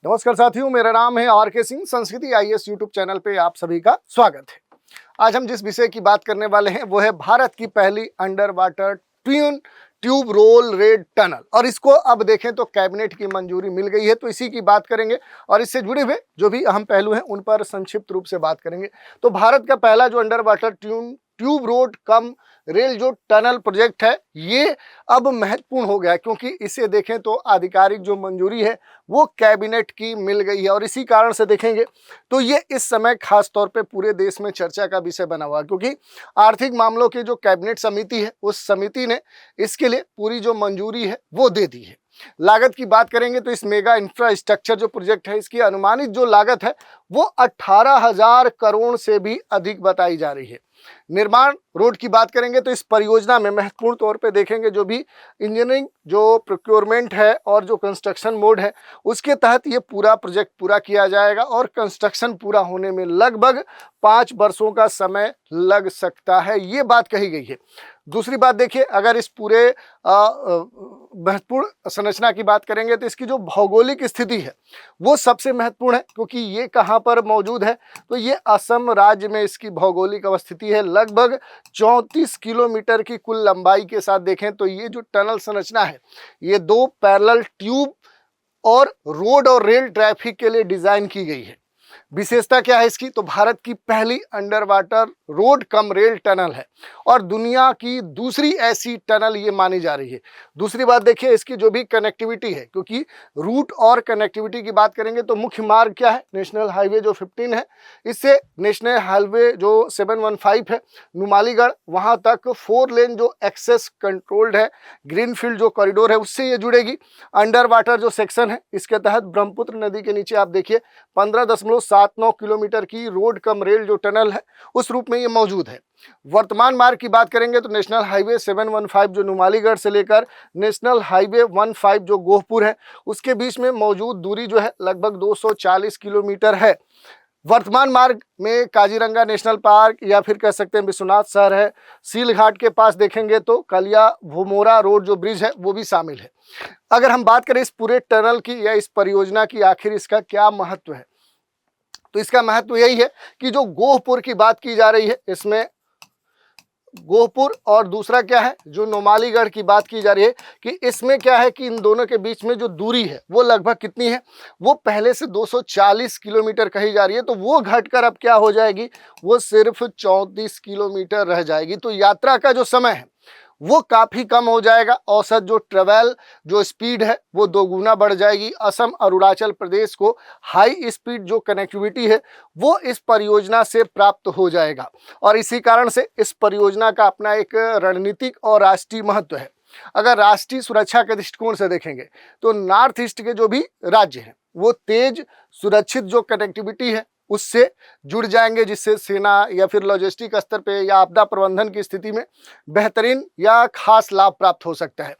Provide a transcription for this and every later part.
नमस्कार साथियों, मेरा नाम है आर.के. सिंह। संस्कृति आईएएस यूट्यूब चैनल पे आप सभी का स्वागत है। आज हम जिस विषय की बात करने वाले हैं वो है भारत की पहली under water twin tube road rail tunnel, और इसको अब देखें तो कैबिनेट की मंजूरी मिल गई है। तो इसी की बात करेंगे और इससे जुड़े हुए जो भी अहम पहलू हैं उन पर संक्षिप्त रूप से बात करेंगे। तो भारत का पहला जो under water tube road cum rail जो टनल प्रोजेक्ट है ये अब महत्वपूर्ण हो गया, क्योंकि इसे देखें तो आधिकारिक जो मंजूरी है वो कैबिनेट की मिल गई है। और इसी कारण से देखेंगे तो ये इस समय खास तौर पे पूरे देश में चर्चा का विषय बना हुआ है, क्योंकि आर्थिक मामलों की जो कैबिनेट समिति है उस समिति ने इसके लिए पूरी जो मंजूरी है वो दे दी है। लागत की बात करेंगे तो इस मेगा इंफ्रास्ट्रक्चर जो प्रोजेक्ट है इसकी अनुमानित जो लागत है वो 18,000 करोड़ से भी अधिक बताई जा रही है। निर्माण रोड की बात करेंगे तो इस परियोजना में महत्वपूर्ण तौर पे देखेंगे जो भी इंजीनियरिंग जो प्रोक्योरमेंट है और जो कंस्ट्रक्शन मोड है उसके तहत ये पूरा प्रोजेक्ट पूरा किया जाएगा, और कंस्ट्रक्शन पूरा होने में लगभग 5 वर्षों का समय लग सकता है, ये बात कही गई है। दूसरी बात देखिए, अगर इस पूरे महत्वपूर्ण संरचना की बात करेंगे तो इसकी जो भौगोलिक स्थिति है वो सबसे महत्वपूर्ण है, क्योंकि ये कहाँ पर मौजूद है तो ये असम राज्य में इसकी भौगोलिक अवस्थिति है। लगभग 34 किलोमीटर की कुल लंबाई के साथ देखें तो ये जो टनल संरचना है ये 2 पैरेलल ट्यूब और रोड और रेल ट्रैफिक के लिए डिजाइन की गई है। विशेषता क्या है इसकी, तो भारत की पहली under water road cum rail tunnel है और दुनिया की दूसरी ऐसी टनल ये मानी जा रही है। दूसरी बात देखिए इसकी जो भी कनेक्टिविटी है, क्योंकि रूट और कनेक्टिविटी की बात करेंगे तो मुख्य मार्ग क्या है, नेशनल हाईवे जो 15 है, इससे नेशनल हाईवे जो 715 है नुमालीगढ़ वहां तक 4 लेन जो एक्सेस कंट्रोल्ड है ग्रीनफील्ड जो कॉरिडोर है उससे ये जुड़ेगी। अंडर वाटर जो सेक्शन है इसके तहत ब्रह्मपुत्र नदी के नीचे आप देखिए 15.79 किलोमीटर की रोड कम रेल जो टनल है उस रूप में ये मौजूद है। वर्तमान मार्ग की बात करेंगे तो नेशनल हाईवे 715 जो नुमालीगढ़ से लेकर नेशनल हाईवे 15 जो गोहपुर है उसके बीच में मौजूद दूरी जो है लगभग 240 किलोमीटर है। वर्तमान मार्ग में काजीरंगा नेशनल पार्क या फिर कह सकते हैं विश्वनाथ शहर है, सीलघाट के पास देखेंगे तो कलिया भोमोरा रोड जो ब्रिज है वो भी शामिल है। अगर हम बात करें इस पूरे टनल की या इस परियोजना की आखिर इसका क्या महत्व है, तो इसका महत्व यही है कि जो गोहपुर की बात की जा रही है इसमें गोहपुर और दूसरा क्या है जो नुमालीगढ़ की बात की जा रही है कि इसमें क्या है कि इन दोनों के बीच में जो दूरी है वो लगभग कितनी है, वो पहले से 240 किलोमीटर कही जा रही है, तो वो घटकर अब क्या हो जाएगी, वो सिर्फ 34 किलोमीटर रह जाएगी। तो यात्रा का जो समय है वो काफ़ी कम हो जाएगा। औसत जो ट्रेवल जो स्पीड है वो 2 गुना बढ़ जाएगी। असम अरुणाचल प्रदेश को हाई स्पीड जो कनेक्टिविटी है वो इस परियोजना से प्राप्त हो जाएगा, और इसी कारण से इस परियोजना का अपना एक रणनीतिक और राष्ट्रीय महत्व है। अगर राष्ट्रीय सुरक्षा के दृष्टिकोण से देखेंगे तो नॉर्थ ईस्ट के जो भी राज्य हैं वो तेज सुरक्षित जो कनेक्टिविटी है उससे जुड़ जाएंगे, जिससे सेना या फिर लॉजिस्टिक स्तर पे या आपदा प्रबंधन की स्थिति में बेहतरीन या खास लाभ प्राप्त हो सकता है।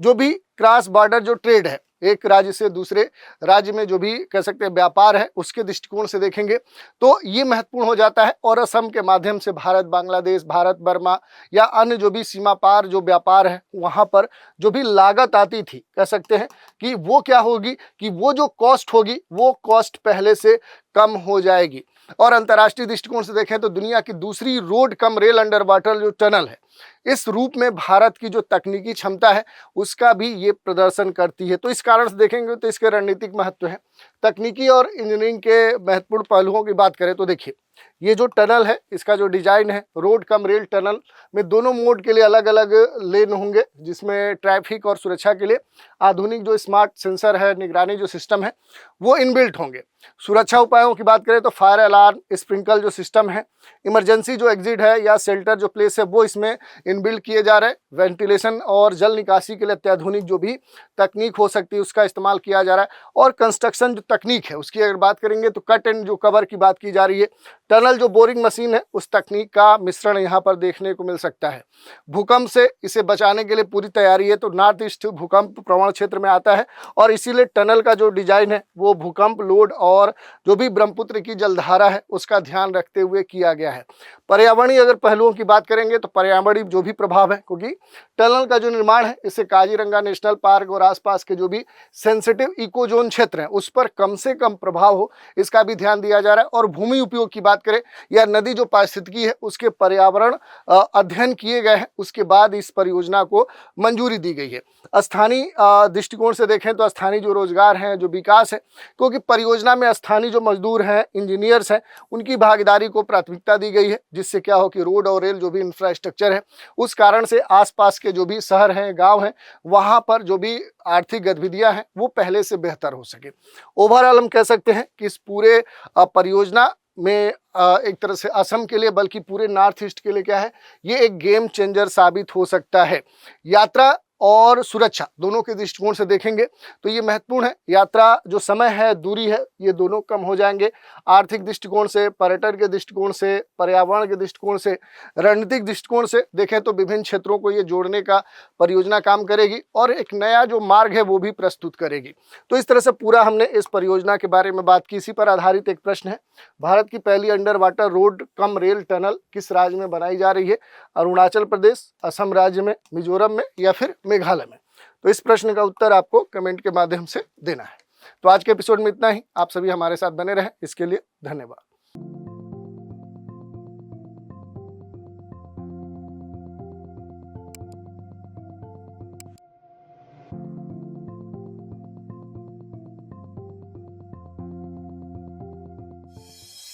जो भी क्रॉस बॉर्डर जो ट्रेड है, एक राज्य से दूसरे राज्य में जो भी कह सकते हैं व्यापार है उसके दृष्टिकोण से देखेंगे तो ये महत्वपूर्ण हो जाता है। और असम के माध्यम से भारत बांग्लादेश, भारत बर्मा या अन्य जो भी सीमा पार जो व्यापार है वहाँ पर जो भी लागत आती थी कह सकते हैं कि वो क्या होगी कि वो जो कॉस्ट होगी वो कॉस्ट पहले से कम हो जाएगी। और अंतर्राष्ट्रीय दृष्टिकोण से देखें तो दुनिया की दूसरी road cum rail under water जो टनल है इस रूप में भारत की जो तकनीकी क्षमता है उसका भी ये प्रदर्शन करती है। तो इस कारण से देखेंगे तो इसके रणनीतिक महत्व है। तकनीकी और इंजीनियरिंग के महत्वपूर्ण पहलुओं की बात करें तो देखिए ये जो टनल है इसका जो डिजाइन है रोड कम रेल टनल में दोनों मोड के लिए अलग अलग लेन होंगे, जिसमें ट्रैफिक और सुरक्षा के लिए आधुनिक जो स्मार्ट सेंसर है, निगरानी जो सिस्टम है वो इनबिल्ट होंगे। सुरक्षा उपायों की बात करें तो फायर अलार्म, स्प्रिंकल जो सिस्टम है, इमरजेंसी जो एग्जिट है या शेल्टर जो प्लेस है वो इसमें इनबिल्ट किए जा रहे हैं। वेंटिलेशन और जल निकासी के लिए अत्याधुनिक जो भी तकनीक हो सकती है उसका इस्तेमाल किया जा रहा है। और कंस्ट्रक्शन जो तकनीक है उसकी अगर बात करेंगे तो कट एंड जो कवर की बात की जा रही है, टनल जो बोरिंग मशीन है उस तकनीक का मिश्रण यहाँ पर देखने को मिल सकता है। भूकंप से इसे बचाने के लिए पूरी तैयारी है। तो नॉर्थ ईस्ट भूकंप प्रवण क्षेत्र में आता है और इसीलिए टनल का जो डिजाइन है वो भूकंप लोड और जो भी ब्रह्मपुत्र की जलधारा है उसका ध्यान रखते हुए किया गया है। पर्यावरणीय अगर पहलुओं की बात करेंगे तो पर्यावरणीय जो भी प्रभाव है, क्योंकि टनल का जो निर्माण है इससे काजीरंगा नेशनल पार्क और आसपास के जो भी सेंसिटिव इको जोन क्षेत्र है उस पर कम से कम प्रभाव हो, इसका भी ध्यान दिया जा रहा है। और भूमि उपयोग की बात करें या नदी जो पारिस्थितिकी है उसके पर्यावरण अध्ययन किए गए हैं, उसके बाद इस परियोजना को मंजूरी दी गई है। स्थानीय दृष्टिकोण से देखें तो स्थानीय जो रोजगार है, जो विकास है, क्योंकि परियोजना में स्थानीय जो मजदूर हैं, इंजीनियर्स हैं, उनकी भागीदारी को प्राथमिकता दी गई है, जिससे क्या हो कि रोड और रेल जो भी इंफ्रास्ट्रक्चर है उस कारण से आसपास के जो भी शहर हैं, गांव हैं, वहां पर जो भी आर्थिक गतिविधियां हैं वो पहले से बेहतर हो सके। ओवरऑल हम कह सकते हैं कि इस पूरे परियोजना में एक तरह से असम के लिए बल्कि पूरे नॉर्थ ईस्ट के लिए क्या है, ये एक गेम चेंजर साबित हो सकता है। यात्रा और सुरक्षा दोनों के दृष्टिकोण से देखेंगे तो ये महत्वपूर्ण है। यात्रा जो समय है, दूरी है, ये दोनों कम हो जाएंगे। आर्थिक दृष्टिकोण से, पर्यटन के दृष्टिकोण से, पर्यावरण के दृष्टिकोण से, रणनीतिक दृष्टिकोण से देखें तो विभिन्न क्षेत्रों को ये जोड़ने का परियोजना काम करेगी और एक नया जो मार्ग है वो भी प्रस्तुत करेगी। तो इस तरह से पूरा हमने इस परियोजना के बारे में बात की। इसी पर आधारित एक प्रश्न है, भारत की पहली under water road cum rail tunnel किस राज्य में बनाई जा रही है? अरुणाचल प्रदेश, असम राज्य में, मिजोरम में या फिर मेघालय में? तो इस प्रश्न का उत्तर आपको कमेंट के माध्यम से देना है। तो आज के एपिसोड में इतना ही। आप सभी हमारे साथ बने रहें, इसके लिए धन्यवाद।